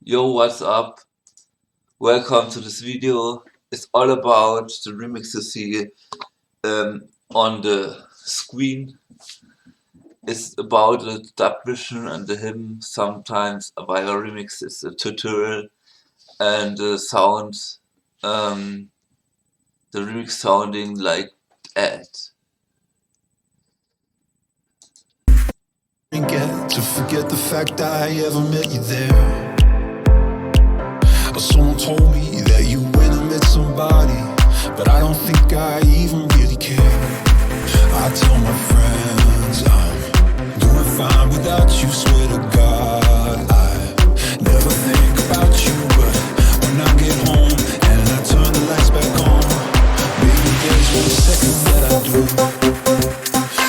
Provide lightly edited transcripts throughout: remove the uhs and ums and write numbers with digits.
Yo, what's up? Welcome to this video. It's all about the remix you see on the screen. It's about the dub version and the hymn. Sometimes AVYVA remix is a tutorial and the sound, the remix sounding like that. To forget the fact that I ever met you there. Someone told me that you went and met somebody, but I don't think I even really care. I tell my friends I'm doing fine without you. Swear to God, I never think about you, but when I get home and I turn the lights back on, maybe there's 1 second that I do.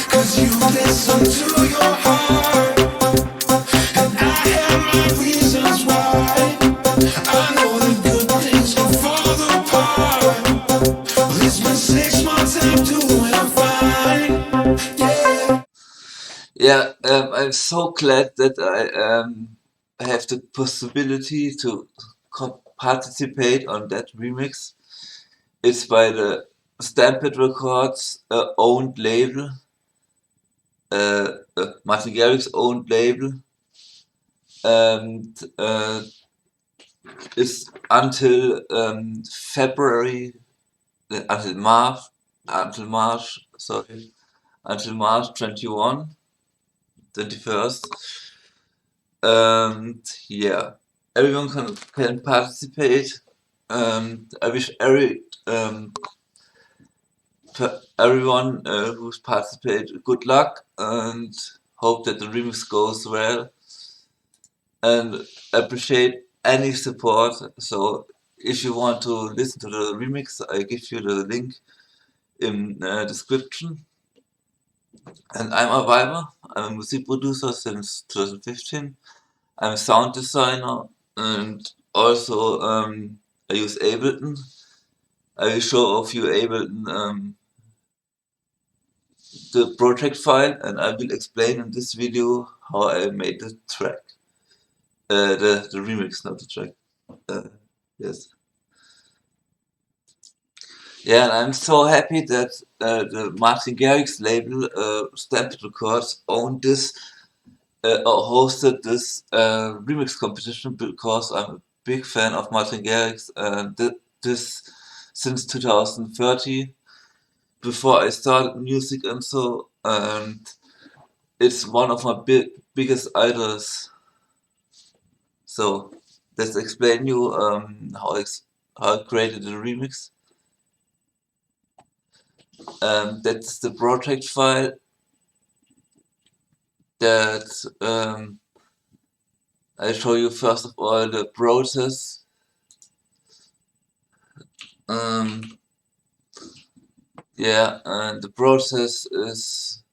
'Cause you listen to your heart, and I have my reasons why. I know the good things will fall apart. It's been 6 months and I'm doing fine. Yeah, I'm so glad that I have the possibility to participate on that remix. It's by the Stampede Records owned label, Martin Garrix's owned label, and it's until February, until March, until March 21st. And yeah, everyone can participate. I wish everyone who's participated good luck and hope that the remix goes well, and appreciate any support. So if you want to listen to the remix, I give you the link in description. And I'm AVYVA. I'm a music producer since 2015. I'm a sound designer and also I use Ableton. I will show off you Ableton the project file, and I will explain in this video how I made the track. The remix, not the track. Yes. Yeah, and I'm so happy that the Martin Garrix label, Stampede Records, owned this, or hosted this remix competition, because I'm a big fan of Martin Garrix, and this since 2013, before I started music and so, and it's one of my biggest idols. So let's explain you how I created the remix. That's the project file that I show you first of all the process. Yeah, and the process is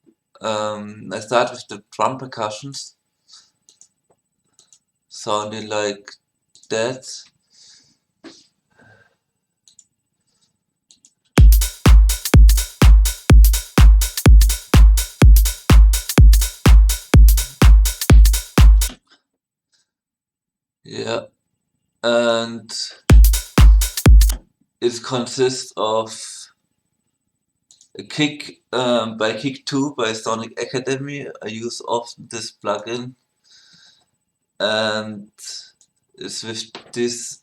I start with the drum percussions, sounding like that. Yeah, and it consists of a kick by Kick 2 by Sonic Academy. I use often this plugin, and it's with this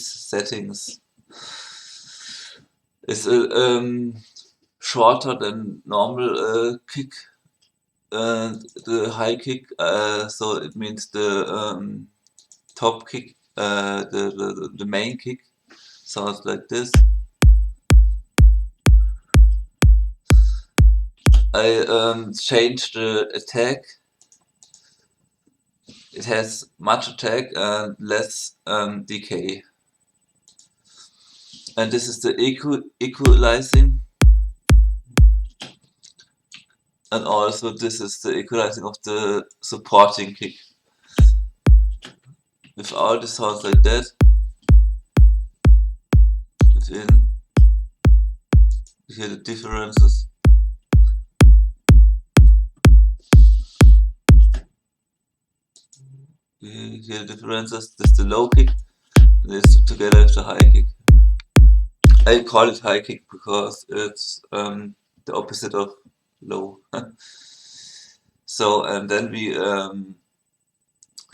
settings. It's shorter than normal kick, and the high kick. So it means the top kick, the main kick sounds like this. I changed the attack. It has much attack and less decay. And this is the equalizing. And also this is the equalizing of the supporting kick. Without it sounds like that. Within, you hear the differences. You hear the differences. This is the low kick, this together with the high kick. I call it high kick because it's the opposite of low. So, and then we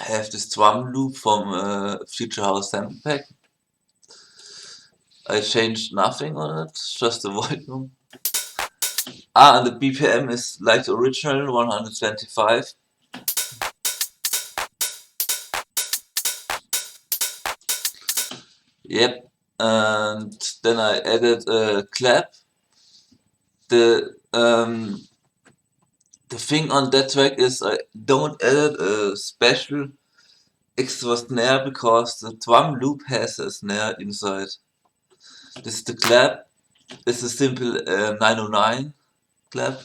have this drum loop from Future House sample pack. I changed nothing on it, just the volume. And the BPM is like the original, 125. Yep. And then I added a clap. The thing on that track is I don't add a special extra snare because the drum loop has a snare inside. This is the clap. It's a simple 909 clap.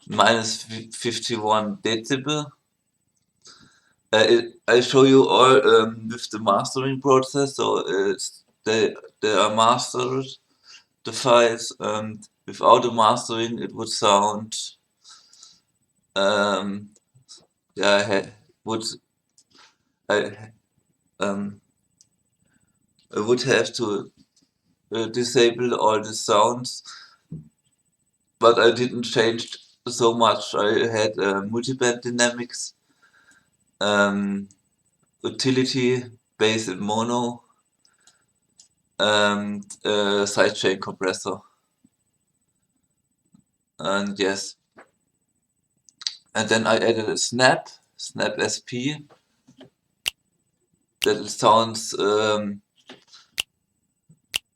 Minus 51 decibel. I show you all with the mastering process, so they are mastered, the files, and without the mastering it would sound yeah, I would have to disable all the sounds, but I didn't change so much. I had multiband dynamics, utility, bass in mono, and sidechain compressor. And yes, and then I added a snap SP, that it sounds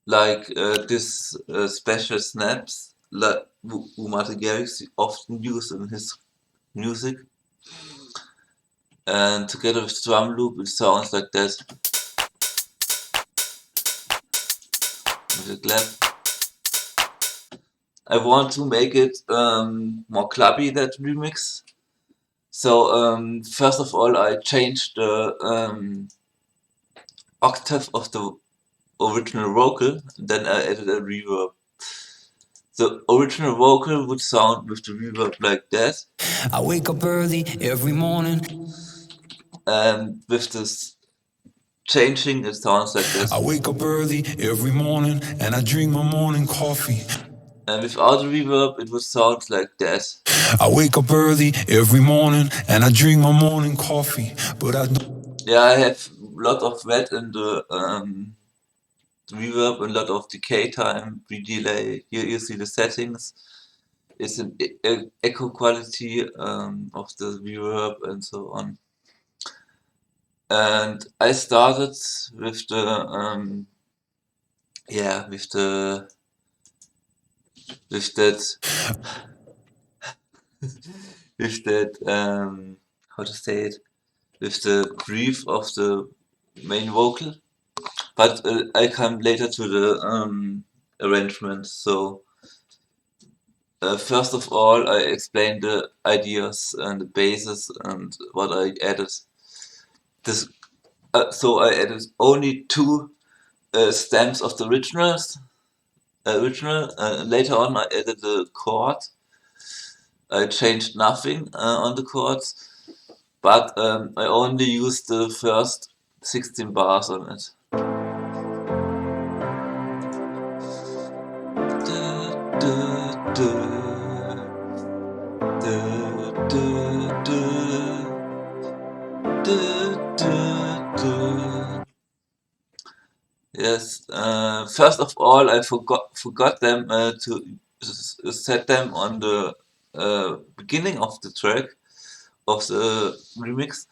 like this special snaps like Umate Garrix often uses in his music. And together with drum loop it sounds like that. With a clap. I want to make it more clubby, that remix. So first of all I changed the octave of the original vocal, then I added a reverb. The original vocal would sound with the reverb like that. I wake up early every morning. And with this changing, it sounds like this. I wake up early every morning and I drink my morning coffee. And without the reverb, it would sound like that. I wake up early every morning and I drink my morning coffee, but I don't. Yeah, I have a lot of that in the reverb and a lot of decay time, delay. Here you see the settings. It's an echo quality of the reverb and so on. And I started with the with that how to say it, with the grief of the main vocal, but I come later to the arrangement. So first of all I explain the ideas and the basis and what I added. This so I added only two stems of the original. Later on I added the chord. I changed nothing on the chords, but I only used the first 16 bars on it. Yes, first of all I forgot them to set them on the beginning of the track of the remix,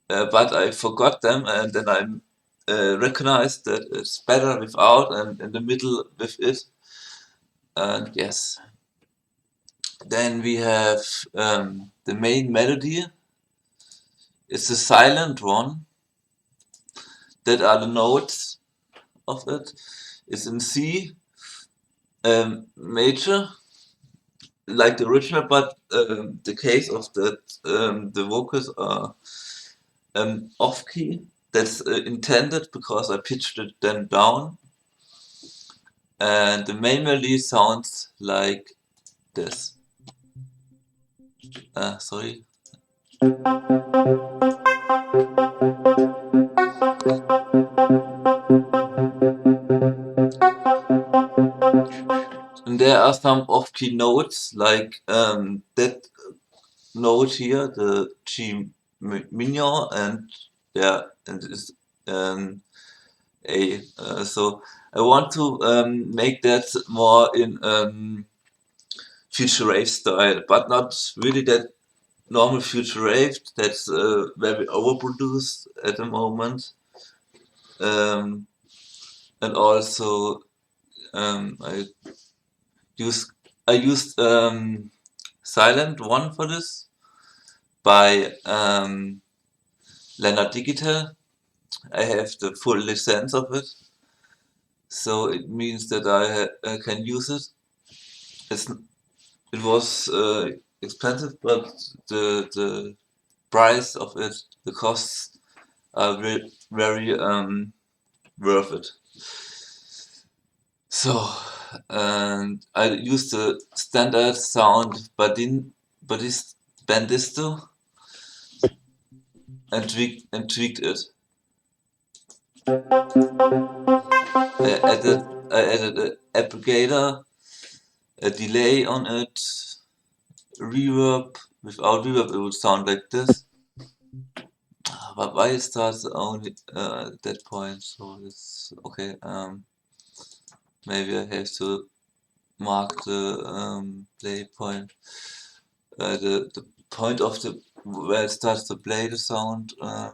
but I forgot them, and then I recognized that it's better without and in the middle with it. And yes, then we have the main melody. It's a silent one. That are the notes of it. It's in C major, like the original, but the case of that the vocals are off key. That's intended because I pitched it then down, and the main melody sounds like this. Sorry. And there are some off-key notes, like that note here, the G minor, and yeah, and is A. So I want to make that more in future rave style, but not really that normal future rave. That's very overproduced at the moment. And also I used Silent One for this by Leonard Digital. I have the full license of it, so it means that I can use it. It was expensive, but the price of it, the costs are very worth it. So, and I used the standard sound Bandisto and tweaked it. I added an aggregator, a delay on it, reverb. Without reverb, it would sound like this. But why it starts only at that point? So it's okay. Maybe I have to mark the play point, the point of the where it starts to play the sound on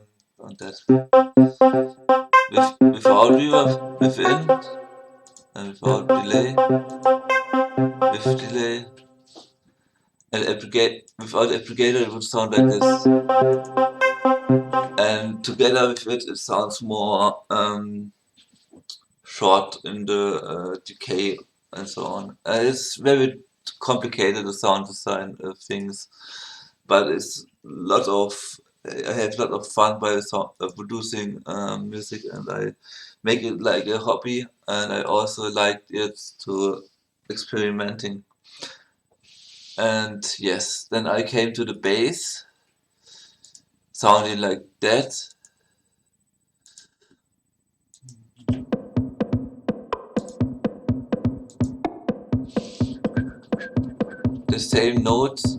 that. Without reverb, within, and without delay, with delay, and without aggregator it would sound like this. And together with it, it sounds more short in the decay and so on. It's very complicated, the sound design things, but it's lot of I have a lot of fun by producing music, and I make it like a hobby, and I also like it to experimenting. And yes, then I came to the bass, sounding like that. The same notes,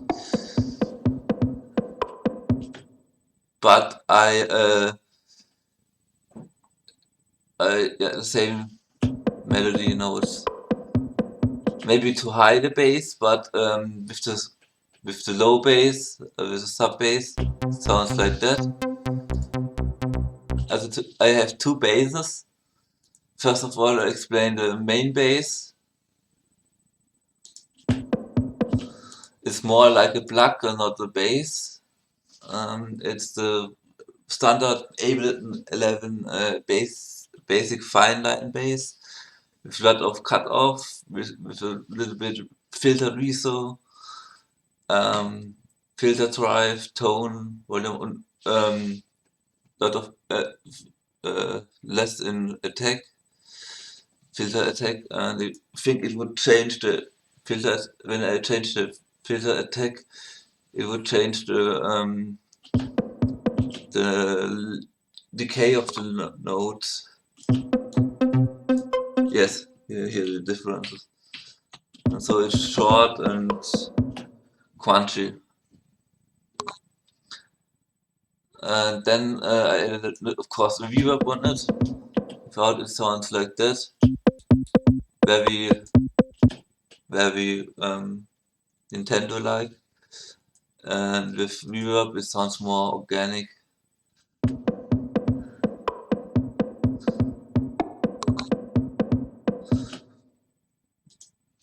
but yeah, the same melody notes. Maybe to high the bass, but with the low bass, with the sub bass, it sounds like that. I have two basses. First of all, I explain the main bass. It's more like a plug and not a bass. It's the standard Ableton 11 basic fine line bass with a lot of cut off, with a little bit filter reso, filter drive, tone, volume, lot of less in attack, filter attack, and I think it would change the filter when I change the filter attack. It would change the decay of the notes. Yes, here the differences. And so it's short and crunchy. And then I added, of course, a reverb on it. Without it sounds like that. Very Nintendo-like. And with reverb it sounds more organic.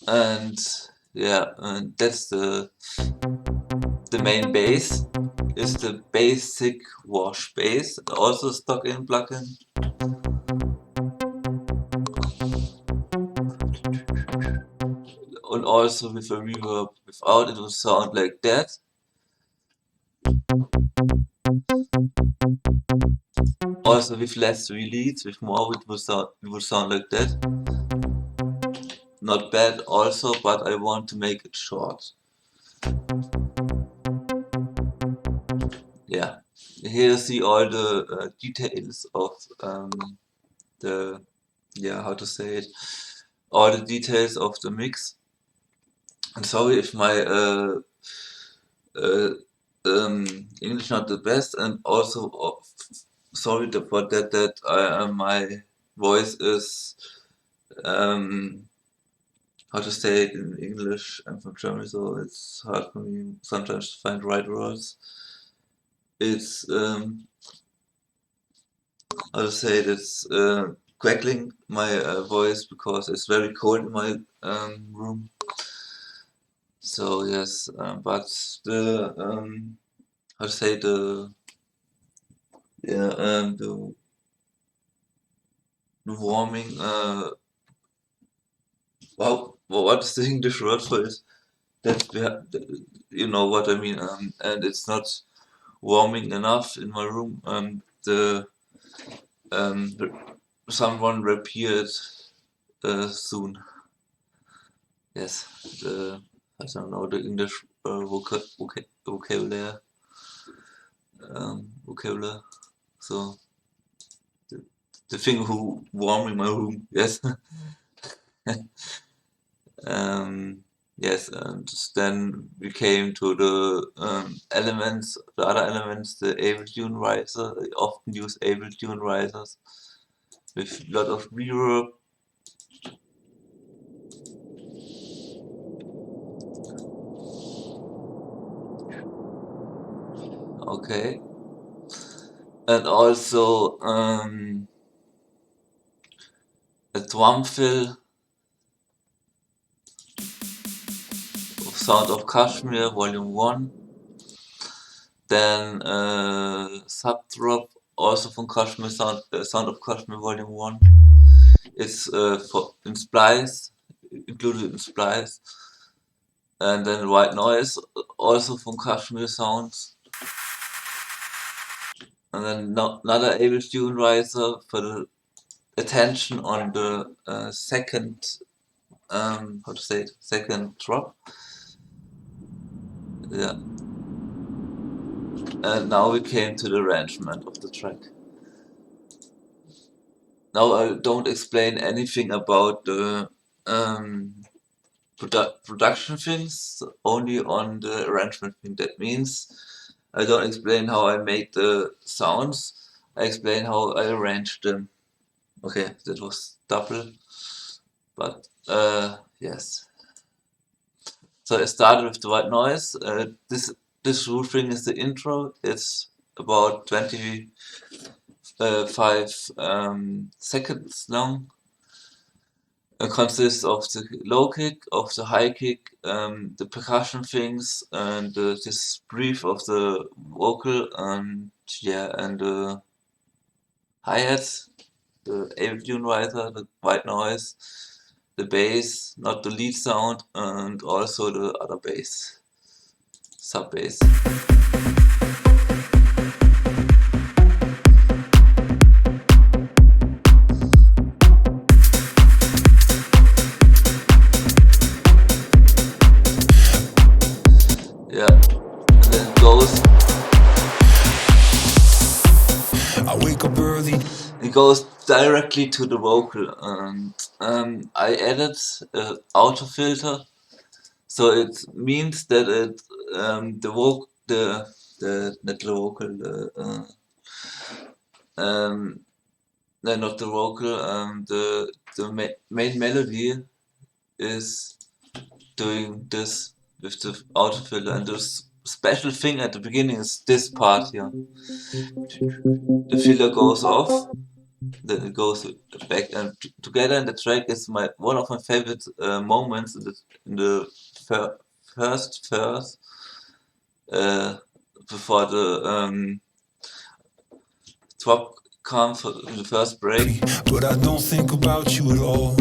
And yeah, and that's the main bass. Is the basic wash bass, also stock in plugin. And also with a reverb. Without it would sound like that. Also with less release, with more it would sound like that. Not bad also, but I want to make it short. yeah, here you see all the details of the, how to say it, all the details of the mix. I'm sorry if my uh, English not the best, and also sorry for that my voice is how to say it in English. I'm from Germany, so it's hard for me sometimes to find right words. It's how to say it, it's crackling my voice because it's very cold in my room. So yes, but the how to say the the warming what is the English word for it? That you know what I mean. And it's not warming enough in my room. The someone appeared soon. Yes, the I don't know the English vocabulary. Vocabulary. So the thing who warming my room. Yes. Yes, and then we came to the elements, the other elements, the ABLETUNE riser. I often use ABLETUNE risers with a lot of reverb. Okay, and also a drum fill of Sound of Kashmir Volume 1. Then Subdrop, also from Kashmir Sound of Kashmir Volume 1. It's in Splice, included in Splice. And then White Noise, also from Kashmir Sounds. And then another ABLETUNE riser for the attention on the second, how to say it, second drop. Yeah. And now we came to the arrangement of the track. Now I don't explain anything about the production things, only on the arrangement thing. That means I don't explain how I make the sounds, I explain how I arrange them. Okay, that was double, but yes. So I started with the white noise. This root thing is the intro. It's about 25 seconds long. It consists of the low kick, of the high kick, the percussion things, and this brief of the vocal, and the hi-hats, the ABLETUNE riser, the white noise, the bass, not the lead sound, and also the other bass, sub bass. Yeah, and then it goes. I wake up early. It goes directly to the vocal, and I added auto filter, so it means that it not the vocal, no, not the vocal, the main melody is doing this with the auto filter, and the special thing at the beginning is this part here. The filter goes off, then it goes back, and together in the track is one of my favorite moments in the first verse, before the drop comes in the first break. But I don't think about you at all.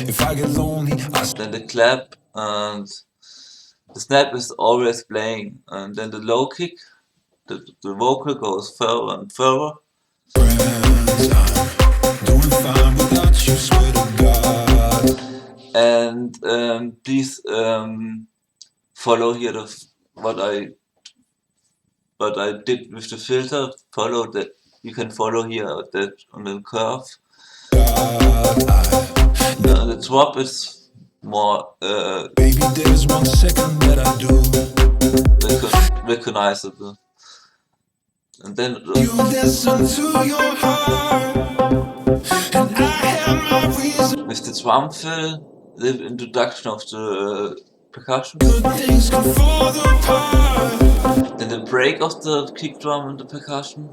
If I get lonely, Then the clap, and the snap is always playing, and then the low kick, the vocal goes further and further. friends, I'm doing fine without you, swear to God. And please follow here what I but I did with the filter. Follow that. You can follow here that on the curve. The drop is more Baby, there's 1 second that I do. recognizable. And then You listen to your heart, and I have my reason. with the drum fill, the introduction of the percussion. Good things can fall apart. Then the break of the kick drum and the percussion.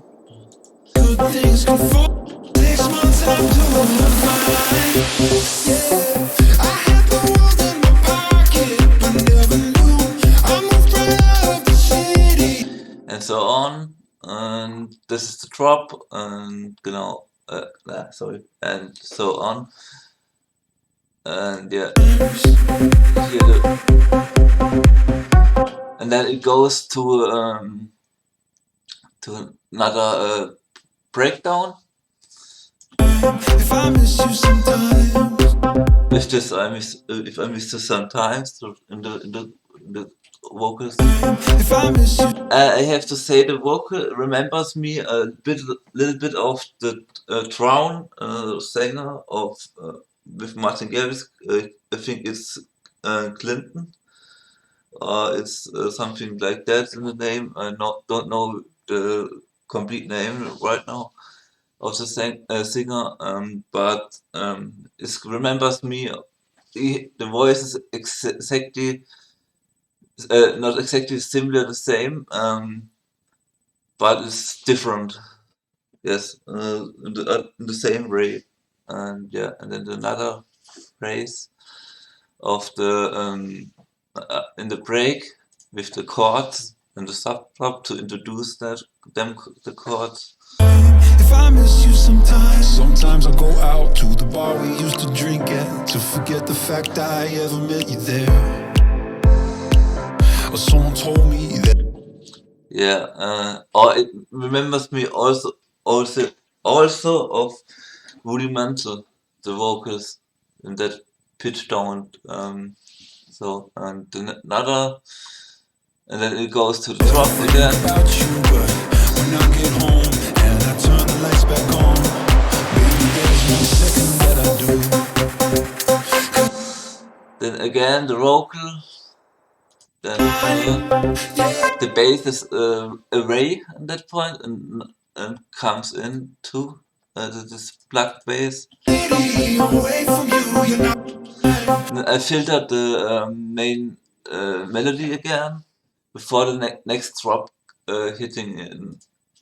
Good things can fall. Takes my time to unwind. Yeah, I had the world in my pocket, but never knew I moved right out of the city. And so on. And this is the drop, and genau, sorry, and so on. And yeah, here and then it goes to another breakdown. If I miss you sometimes, With this, if I miss you sometimes in the vocals. if I miss you, I have to say the vocal remembers me little bit of the Drown singer of with Martin Garrix. I think it's Clinton, or it's something like that in the name. I don't know the complete name right now of the singer, but it remembers me. The voice is exactly not exactly similar, the same, but it's different. Yes, in the same way, and yeah, and then another phrase of the in the break with the chords and the subdrop to introduce the chords. if I miss you sometimes. Sometimes I go out to the bar we used to drink at, to forget the fact I ever met you there. Or someone told me that. Yeah, or it remembers me also of Rudimental, the vocals in that pitch down. So and then another, and then it goes to the drop again. About you, but when I get home and I turn the lights back on, baby, there's 1 second that I do. Then again the vocal. Then the bass is away at that point and comes in too. This black bass. Away from you, you're not. I filtered the main melody again before the next drop hitting in.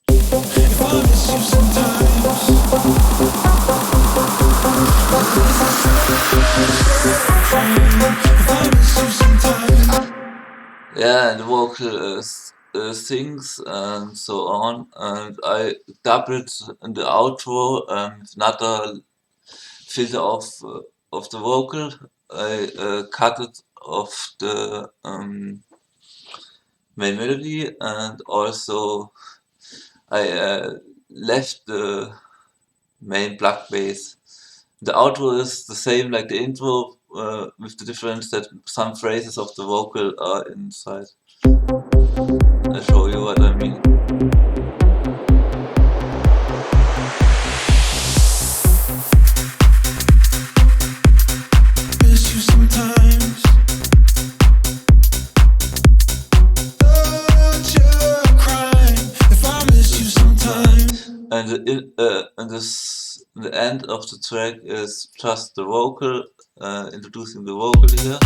If I miss you sometimes. If I miss you sometimes. Yeah, and the vocal sings and so on, and I doubled in the outro with another filter of the vocal. I cut it off the main melody, and also I left the main black bass. The outro is the same like the intro, with the difference that some phrases of the vocal are inside. I'll show you what I mean. Miss you sometimes. Don't you cry if I miss you sometimes. And the end of the track is just the vocal, introducing the vocal here,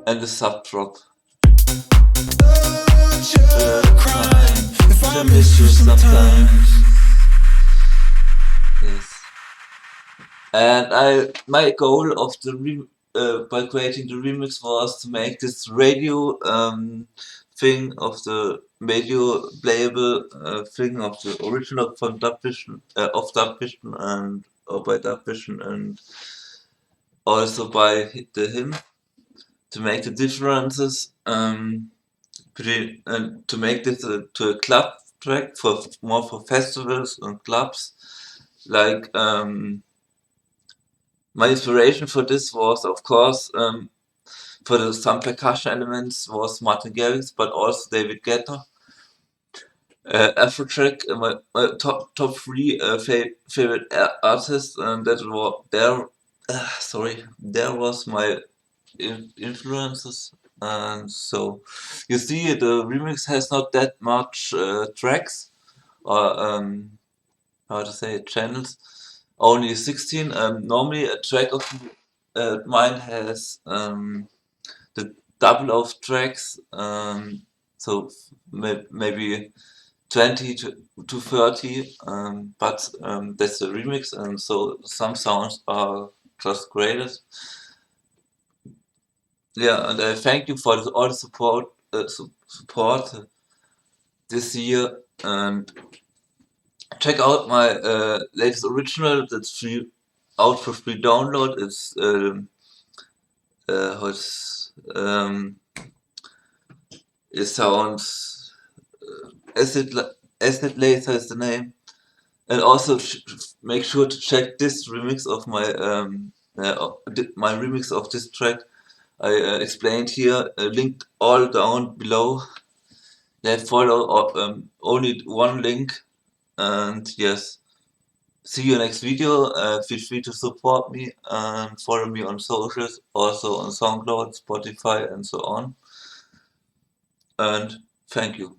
and the sub drop. Don't you cry if I miss you sometimes. Yes. And my goal of the by creating the remix was to make this radio thing of the radio playable thing of the original from Dubvision, of Dubvision and or by Dubvision and also by the hymn, to make the differences between, and to make this to a club track for more for festivals and clubs. Like my inspiration for this was, of course, for some percussion elements was Martin Garrix, but also David Guetta. Afrotrack, my top three favorite artists, and that was there was my influences. And so you see, the remix has not that much tracks or how to say channels, only 16. Normally a track of mine has the double of tracks, so maybe 20 to 30, but that's a remix, and so some sounds are just graded. Yeah, and I thank you for all the support this year, and check out my latest original that's free, out for free download. It's it sounds acid laser is the name. And also make sure to check this remix of my remix of this track I explained here, linked all down below. They follow only one link, and yes, see you next video. Feel free to support me and follow me on socials, also on SoundCloud, Spotify, and so on. And thank you.